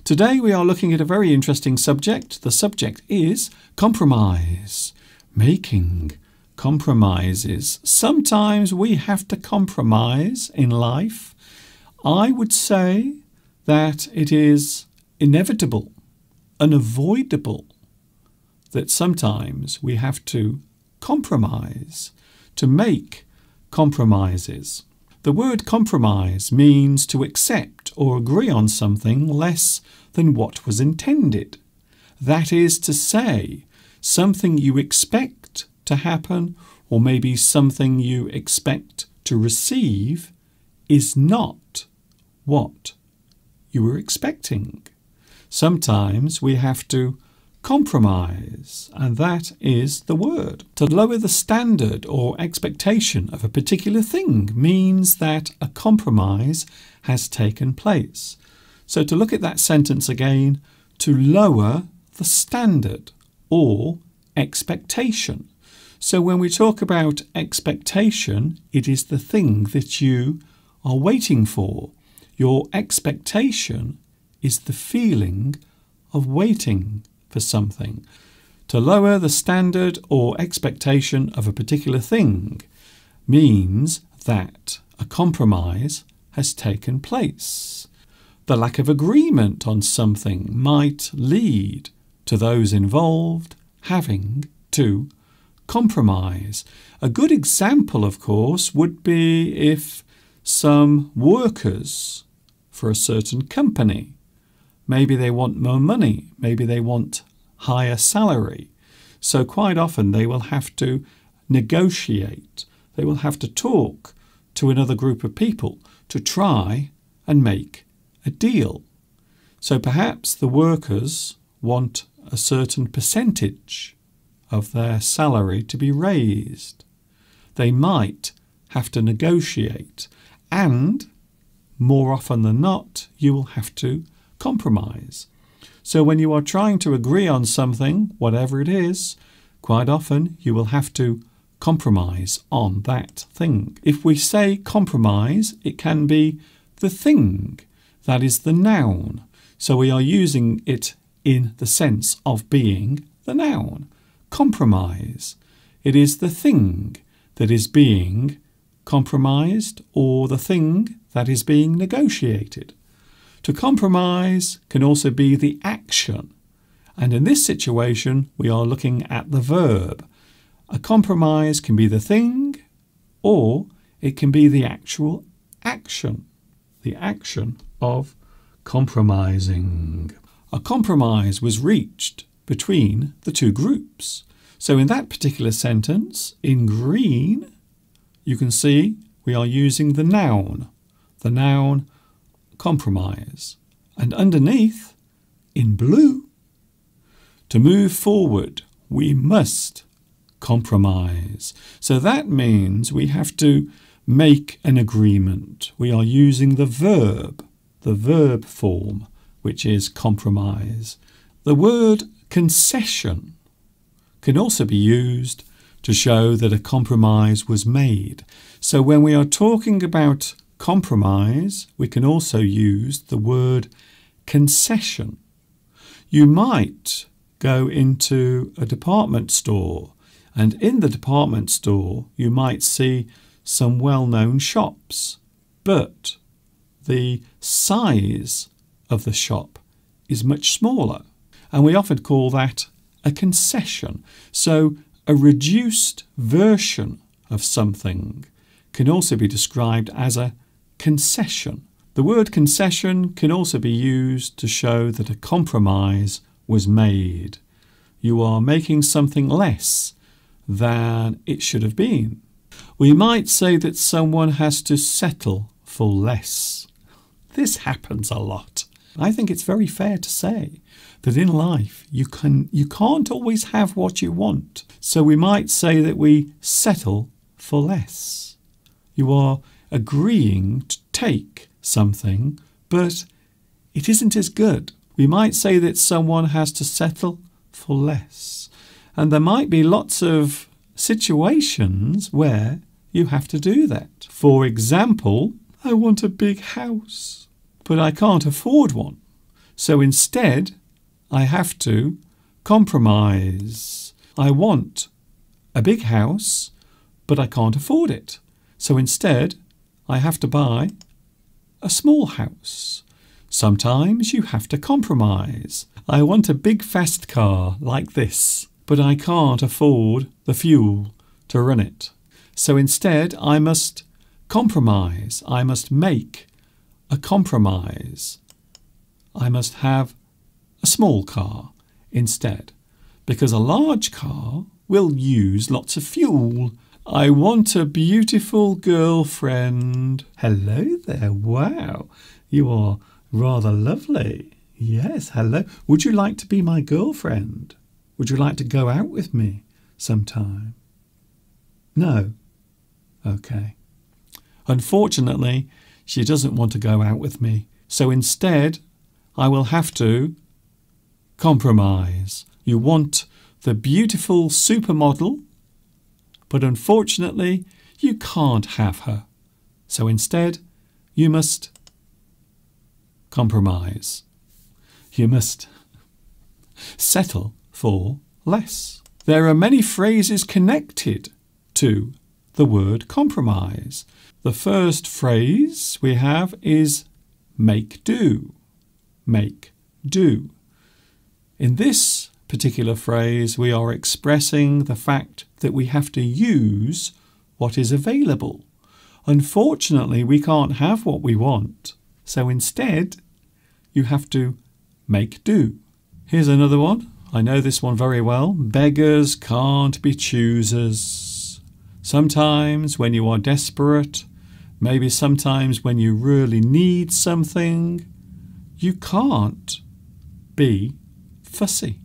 Today we are looking at a very interesting subject. The subject is compromise, making compromises. Sometimes we have to compromise in life. I would say that it is inevitable, unavoidable, that sometimes we have to compromise, to make compromises. The word compromise means to accept or agree on something less than what was intended. That is to say, something you expect to happen, or maybe something you expect to receive, is not what you were expecting. Sometimes we have to compromise, and that is the word. To lower the standard or expectation of a particular thing means that a compromise has taken place. So to look at that sentence again, to lower the standard or expectation. So when we talk about expectation, it is the thing that you are waiting for. Your expectation is the feeling of waiting for something. To lower the standard or expectation of a particular thing means that a compromise has taken place. The lack of agreement on something might lead to those involved having to compromise. A good example, of course, would be if some workers for a certain company, maybe they want more money, maybe they want higher salary. So quite often they will have to negotiate, they will have to talk to another group of people to try and make a deal. So perhaps the workers want a certain percentage of their salary to be raised. They might have to negotiate, and more often than not, you will have to compromise. So when you are trying to agree on something, whatever it is, quite often you will have to compromise on that thing. If we say compromise, it can be the thing, that is the noun. So we are using it in the sense of being the noun. Compromise. It is the thing that is being compromised or the thing that is being negotiated. To compromise can also be the action, and in this situation we are looking at the verb. A compromise can be the thing, or it can be the actual action, the action of compromising. A compromise was reached between the two groups. So in that particular sentence, in green, you can see we are using the noun compromise. And underneath, in blue, to move forward, we must compromise. So that means we have to make an agreement. We are using the verb form, which is compromise. The word concession can also be used to show that a compromise was made. So when we are talking about compromise, we can also use the word concession. You might go into a department store, and in the department store you might see some well-known shops, but the size of the shop is much smaller, and we often call that a concession. So a reduced version of something can also be described as a concession. The word concession can also be used to show that a compromise was made. You are making something less than it should have been. We might say that someone has to settle for less. This happens a lot. I think it's very fair to say that in life you can't always have what you want. So we might say that we settle for less. You are agreeing to take something, but it isn't as good. We might say that someone has to settle for less. And there might be lots of situations where you have to do that. For example, I want a big house, but I can't afford one. So instead, I have to compromise. I want a big house, but I can't afford it. So instead, I have to buy a small house. Sometimes you have to compromise. I want a big fast car like this, but I can't afford the fuel to run it. So instead, I must compromise. I must make a compromise. I must have a small car instead, because a large car will use lots of fuel. I want a beautiful girlfriend. Hello there. Wow, you are rather lovely. Yes, hello. Would you like to be my girlfriend? Would you like to go out with me sometime? No? Okay. Unfortunately, she doesn't want to go out with me. So instead, I will have to compromise. You want the beautiful supermodel, but unfortunately, you can't have her. So instead, you must compromise. You must settle for less. There are many phrases connected to the word compromise. The first phrase we have is make do. Make do. In this particular phrase, we are expressing the fact that we have to use what is available. Unfortunately, we can't have what we want. So instead, you have to make do. Here's another one. I know this one very well. Beggars can't be choosers. Sometimes when you are desperate, maybe sometimes when you really need something, you can't be fussy.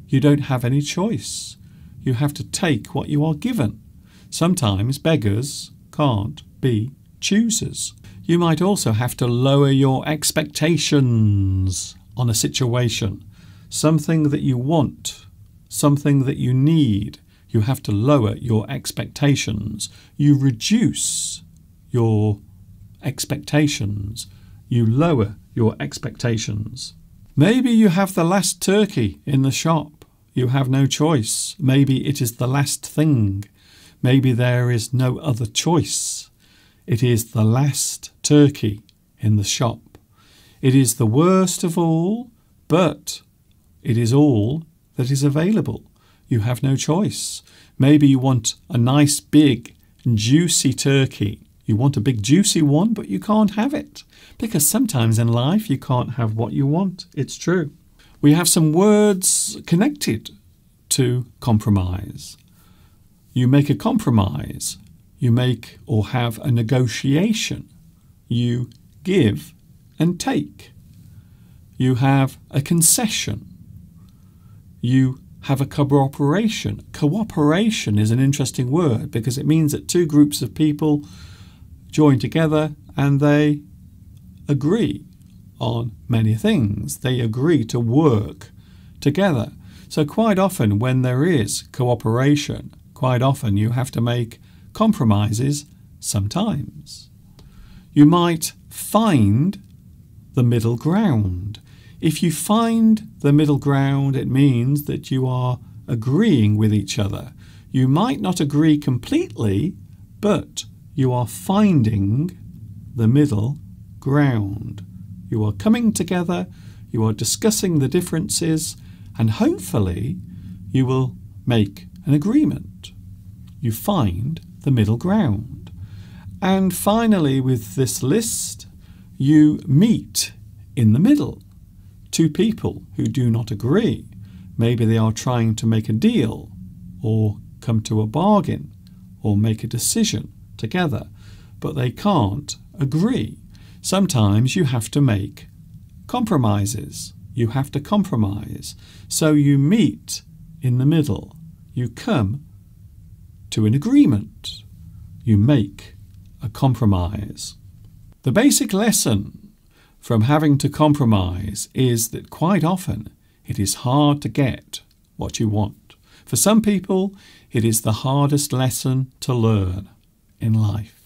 You don't have any choice. You have to take what you are given. Sometimes beggars can't be choosers. You might also have to lower your expectations on a situation. Something that you want, something that you need, you have to lower your expectations. You reduce your expectations. You lower your expectations. Maybe you have the last turkey in the shop. You have no choice. Maybe it is the last thing. Maybe there is no other choice. It is the last turkey in the shop. It is the worst of all, but it is all that is available. You have no choice. Maybe you want a nice big juicy turkey. You want a big juicy one, but you can't have it. Because sometimes in life you can't have what you want. It's true. We have some words connected to compromise. You make a compromise. You make or have a negotiation. You give and take. You have a concession. You have a cooperation. Cooperation is an interesting word because it means that two groups of people join together and they agree on many things. They agree to work together. So quite often when there is cooperation, quite often you have to make compromises sometimes. You might find the middle ground. If you find the middle ground, it means that you are agreeing with each other. You might not agree completely, but you are finding the middle ground. You are coming together, you are discussing the differences, and hopefully you will make an agreement. You find the middle ground. And finally, with this list, you meet in the middle. Two people who do not agree. Maybe they are trying to make a deal or come to a bargain or make a decision together, but they can't agree. Sometimes you have to make compromises. You have to compromise. So you meet in the middle. You come to an agreement. You make a compromise. The basic lesson from having to compromise is that quite often it is hard to get what you want. For some people, it is the hardest lesson to learn in life.